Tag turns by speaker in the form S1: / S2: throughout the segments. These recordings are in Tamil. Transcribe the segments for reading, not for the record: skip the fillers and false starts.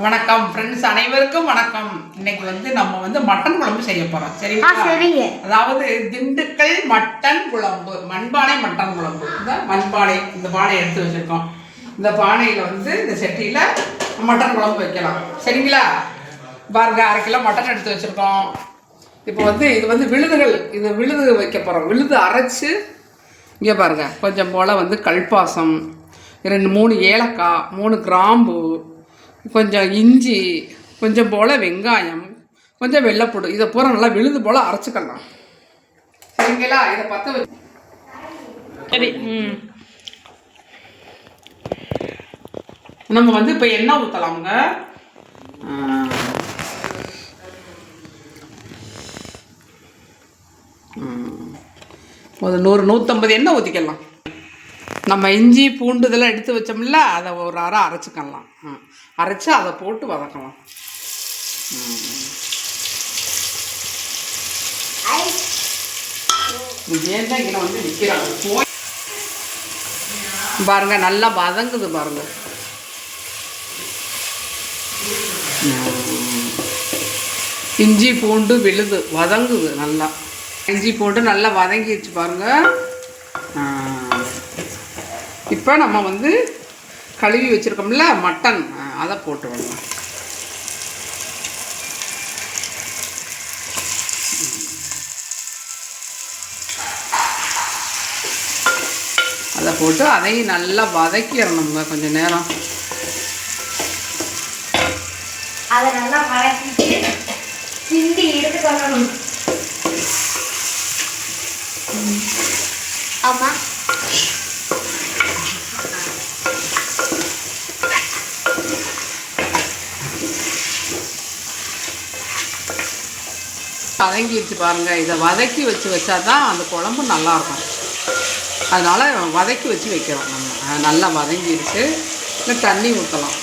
S1: வணக்கம் ஃப்ரெண்ட்ஸ், அனைவருக்கும் வணக்கம். இன்னைக்கு நம்ம மட்டன் குழம்பு செய்ய போறோம். சரிங்க. அதாவது திண்டுக்கல் மட்டன் குழம்பு, மண்பானை மட்டன் குழம்பு. இந்த மண்பானை, இந்த பானை எடுத்து வச்சிருக்கோம். இந்த பானையில இந்த செட்டியில மட்டன் குழம்பு வைக்கலாம். சரிங்களா? பாருங்க, 1/2 கிலோ மட்டன் எடுத்து வச்சிருக்கோம். இப்போ இது விழுதுகள், இது விழுது வைக்க போறோம். விழுது அரைச்சு இங்கே பாருங்க, கொஞ்சம் போல கல்பாசம், 2-3 ஏலக்காய், 3 கிராம்பு, கொஞ்சம் இஞ்சி, கொஞ்சம் போல் வெங்காயம், கொஞ்சம் வெள்ளைப்பூடு, இதை பூரா நல்லா விழுது போல் அரைச்சிக்கலாம். சரிங்களா? இதை பற்ற வச்சு சரி. நம்ம இப்போ எண்ணெய் ஊற்றலாமுங்க. ஒரு 100-150 எண்ணெய் ஊற்றிக்கலாம். நம்ம இஞ்சி பூண்டு இதெல்லாம் எடுத்து வச்சோம்ல, அதை ஒரு அரை அரைச்சிக்கலாம். அரைச்சி அதை போட்டு வதக்கலாம். ஏன் தான் இங்கே நிற்கிறாங்க பாருங்க, நல்லா வதங்குது பாருங்க. இஞ்சி பூண்டு விழுது வதங்குது நல்லா. இஞ்சி பூண்டு நல்லா வதங்கிடுச்சு பாருங்க. இப்போ நம்ம கழுவி வச்சுருக்கோம்ல மட்டன், அதை போட்டு விடலாம். அதை போட்டு அதையும் நல்லா வதக்கிடணுங்க கொஞ்சம் நேரம்.
S2: அதை நல்லா வதக்கிட்டு கிண்டி எடுத்துக்கணும். ஆமாம்,
S1: வதங்கிடுச்சு பாருங்க. இதை வதக்கி வச்சா தான் அந்த குழம்பு நல்லாயிருக்கும். அதனால் வதக்கி வச்சு வைக்கிறோம். நம்ம நல்லா வதங்கிடுச்சு. இல்லை தண்ணி ஊற்றலாம்.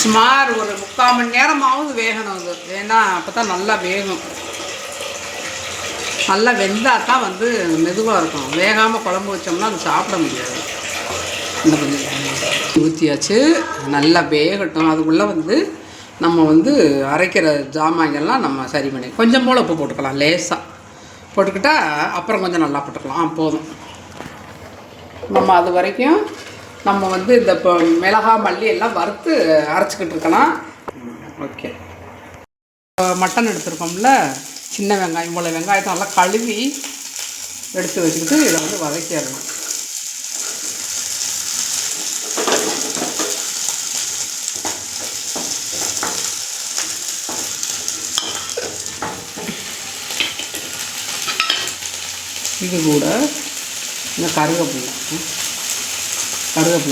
S1: சுமார் ஒரு 3/4 மணி நேரமாவது வேகணும் அது. ஏன்னா அப்போ தான் நல்லா வேகும். நல்லா வெந்தால் தான் மெதுவாக இருக்கும். வேகாமல் குழம்பு வச்சோம்னா அது சாப்பிட முடியாது. இந்த கொஞ்சம் ஊற்றியாச்சு, நல்லா வேகட்டும். அதுக்குள்ளே நம்ம அரைக்கிற ஜாமான்கள்லாம் நம்ம சரி பண்ணி கொஞ்சம் போல் உப்பு போட்டுக்கலாம். லேசாக போட்டுக்கிட்டா அப்புறம் கொஞ்சம் நல்லா போட்டுக்கலாம். போதும். நம்ம அது வரைக்கும் நம்ம இந்த இப்போ மிளகாய் மல்லி எல்லாம் வறுத்து அரைச்சிக்கிட்டு இருக்கலாம். ஓகே. மட்டன் எடுத்துருக்கோம்ல, சின்ன வெங்காயம், இவ்வளோ வெங்காயத்தை நல்லா கழுவி எடுத்து வச்சுக்கிட்டு இதை வதக்கிடலாம். இது கூட இந்த கருவேப்பிலை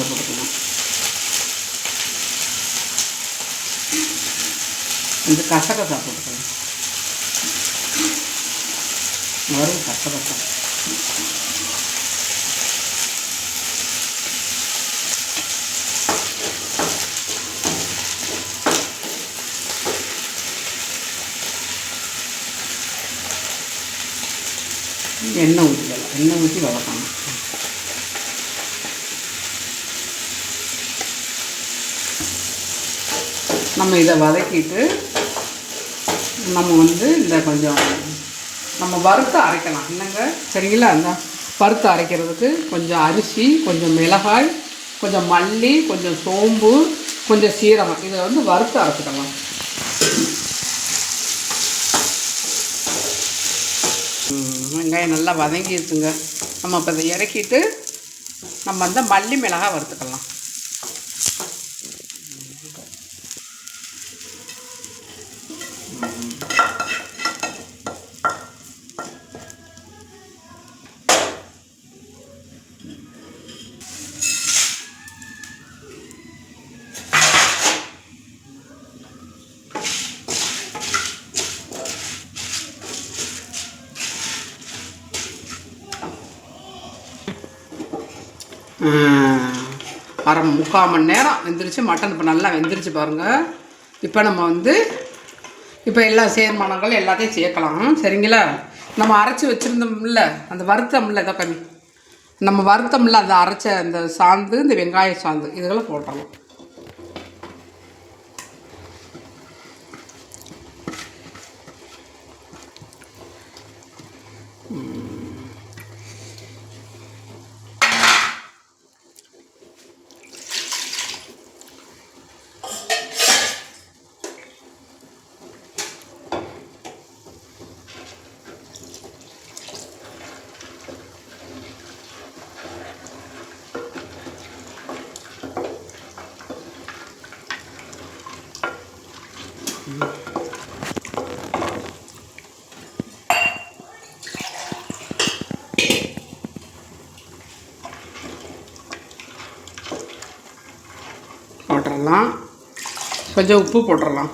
S1: போட்டுக்கலாம். இந்த கசகசா போட்டுக்கலாம். வரும் கசகசா. எண்ணெய் ஊற்றிக்கலாம். எண்ணெய் ஊற்றி வதக்கணும். நம்ம இதை வதக்கிட்டு நம்ம இந்த கொஞ்சம் நம்ம வறுத்து அரைக்கலாம். என்னங்க? சரிங்களா? அந்த வறுத்து அரைக்கிறதுக்கு கொஞ்சம் அரிசி, கொஞ்சம் மிளகாய், கொஞ்சம் மல்லி, கொஞ்சம் சோம்பு, கொஞ்சம் சீரகம், இதை வறுத்து அரைச்சிக்கலாம். வெங்காயம் நல்லா வதங்கிடுச்சுங்க. நம்ம இப்போ இதை இறக்கிட்டு நம்ம மல்லி மிளகாய் வறுத்துக்கலாம். அரை 3/4 மணி நேரம் வெந்துருச்சு. மட்டன் இப்போ நல்லா வெந்துருச்சு பாருங்கள். இப்போ நம்ம இப்போ எல்லா சேர்மானங்கள் எல்லாத்தையும் சேர்க்கலாம். சரிங்களா? நம்ம அரைச்சி வச்சுருந்தோம்ல அந்த வறுத்தம்ல இதை கம்மி நம்ம வறுத்தம்ல அந்த அரைச்ச அந்த சாந்து இந்த வெங்காய சாந்து இதெல்லாம் போட்டுடலாம். போட்டுடலாம். கொஞ்சம் உப்பு போட்டுடலாம்.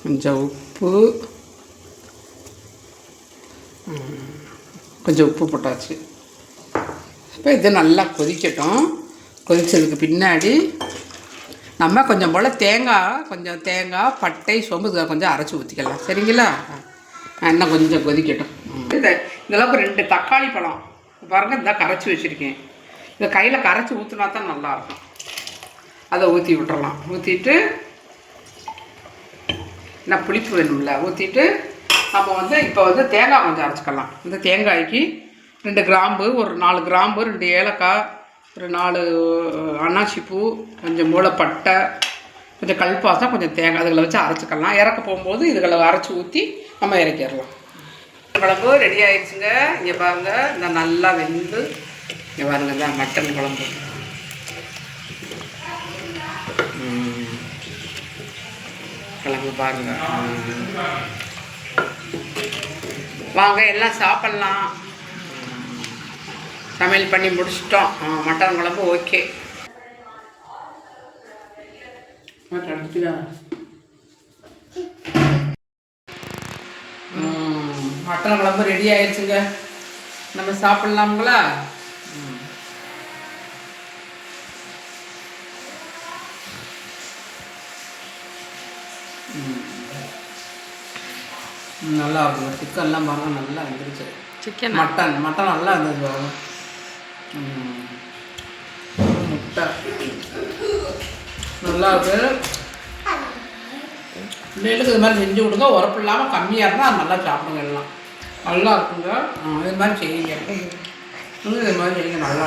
S1: கொஞ்சம் உப்பு கொஞ்சம் உப்பு போட்டாச்சு. இப்போ இது நல்லா கொதிக்கட்டும். கொதிச்சதுக்கு பின்னாடி நம்ம கொஞ்சம் போல் தேங்காய் பட்டை சோம்பு இதை கொஞ்சம் அரைச்சி ஊற்றிக்கலாம். சரிங்களா? இன்னும் கொஞ்சம் கொதிக்கட்டும். இதெல்லாம் 2 தக்காளி பழம் பாருங்கள், இதான் கரைச்சி வச்சுருக்கேன். இதை கையில் கரைச்சி ஊற்றினா தான் நல்லாயிருக்கும். அதை ஊற்றி விட்டுறலாம். ஊற்றிட்டு என்ன புளிப்பு வேணும்ல ஊற்றிட்டு நம்ம வந்து இப்போ வந்து தேங்காய் கொஞ்சம் அரைச்சிக்கலாம். இந்த தேங்காய்க்கு 2 கிராம்பு, ஒரு 4 கிராம்பு, 2 ஏலக்காய், ஒரு 4 அன்னாசி பூ, கொஞ்சம் மூளைப்பட்டை, கொஞ்சம் கல்பாசம், கொஞ்சம் தேங்காய் அதுகளை வச்சு அரைச்சிக்கலாம். இறக்க போகும்போது இதுகளை அரைச்சி ஊற்றி நம்ம இறக்கிடலாம். குழம்பு ரெடி ஆயிடுச்சுங்க. இங்கே பாருங்கள், இந்த நல்லா வெந்து இங்கே பாருங்கள், இந்த மட்டன் குழம்பு. குழம்பு பாருங்கள். வாங்க எல்லாம் சாப்பிட்லாம். சமையல் பண்ணி முடிச்சிட்டோம். மட்டன் குழம்பு ஓகே. மட்டன் குழம்பு ரெடி ஆயிடுச்சுங்க. நம்ம சாப்பிட்லாங்களா? நல்லா இருக்கும். சிக்கன்லாம் பாருங்க நல்லா வந்துருச்சு. சிக்கன் மட்டன் நல்லா இருந்தது பாருங்க. முட்டை நல்லா இருக்கு. பிள்ளைகளுக்கு இது மாதிரி செஞ்சு கொடுங்க. உரப்பு இல்லாமல் கம்மியாக இருந்தால் அது நல்லா சாப்பிடுங்க. எல்லாம் நல்லா இருக்குங்க. இது மாதிரி செய்யுங்க. இது மாதிரி செய்யுங்க. நல்லா